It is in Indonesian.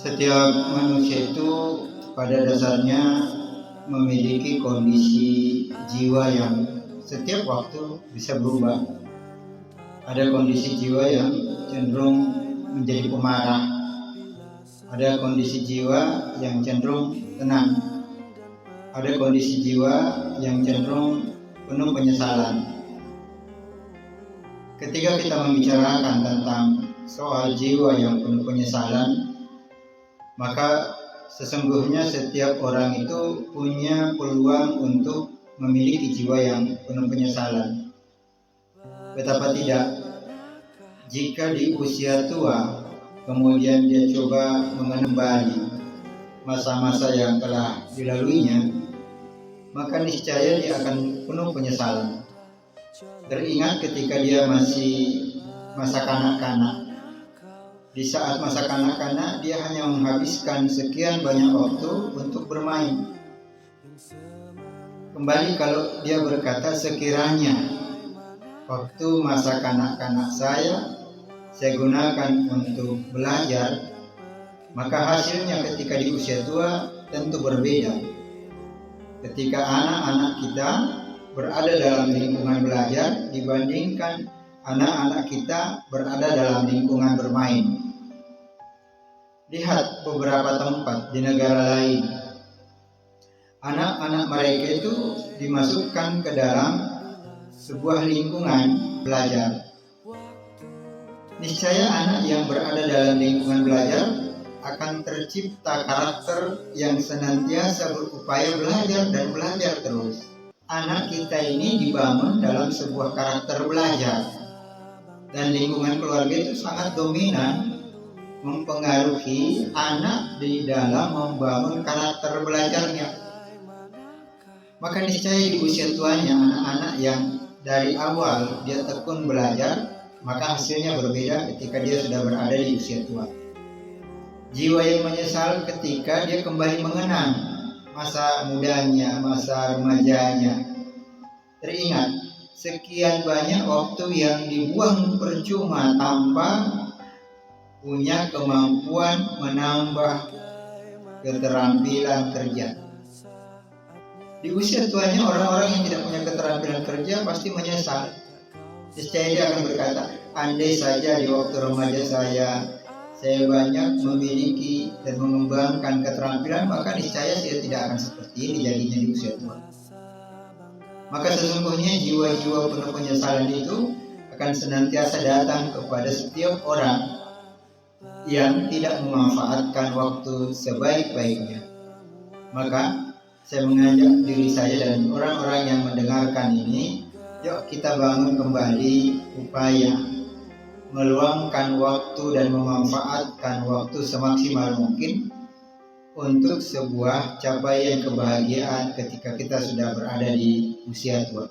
Setiap manusia itu pada dasarnya memiliki kondisi jiwa yang setiap waktu bisa berubah. Ada kondisi jiwa yang cenderung menjadi pemarah, ada kondisi jiwa yang cenderung tenang, ada kondisi jiwa yang cenderung penuh penyesalan. Ketika kita membicarakan tentang soal jiwa yang penuh penyesalan, maka sesungguhnya setiap orang itu punya peluang untuk memiliki jiwa yang penuh penyesalan. Betapa tidak, jika di usia tua kemudian dia coba mengembali masa-masa yang telah dilaluinya, maka niscaya dia akan penuh penyesalan. Teringat ketika dia masih masa kanak-kanak. Di saat masa kanak-kanak dia hanya menghabiskan sekian banyak waktu untuk bermain. Kembali kalau dia berkata, sekiranya waktu masa kanak-kanak saya gunakan untuk belajar, maka hasilnya ketika di usia tua tentu berbeda. Ketika anak-anak kita berada dalam lingkungan belajar dibandingkan anak-anak kita berada dalam lingkungan bermain. Lihat beberapa tempat di negara lain, anak-anak mereka itu dimasukkan ke dalam sebuah lingkungan belajar. Niscaya anak yang berada dalam lingkungan belajar akan tercipta karakter yang senantiasa berupaya belajar dan belajar terus. Anak kita ini dibangun dalam sebuah karakter belajar, dan lingkungan keluarga itu sangat dominan mempengaruhi anak di dalam membangun karakter belajarnya. Maka niscaya di usia tuanya anak-anak yang dari awal dia tekun belajar, maka hasilnya berbeda ketika dia sudah berada di usia tua. Jiwa yang menyesal ketika dia kembali mengenang masa mudanya, masa remajanya. Teringat sekian banyak waktu yang dibuang percuma tanpa punya kemampuan menambah keterampilan kerja. Di usia tuanya orang-orang yang tidak punya keterampilan kerja pasti menyesal. Niscaya dia akan berkata, andai saja di waktu remaja saya banyak memiliki dan mengembangkan keterampilan, maka niscaya saya tidak akan seperti ini jadinya di usia tua. Maka sesungguhnya jiwa-jiwa penuh penyesalan itu akan senantiasa datang kepada setiap orang yang tidak memanfaatkan waktu sebaik-baiknya. Maka saya mengajak diri saya dan orang-orang yang mendengarkan ini, yuk kita bangun kembali upaya meluangkan waktu dan memanfaatkan waktu semaksimal mungkin untuk sebuah capaian kebahagiaan ketika kita sudah berada di usia tua.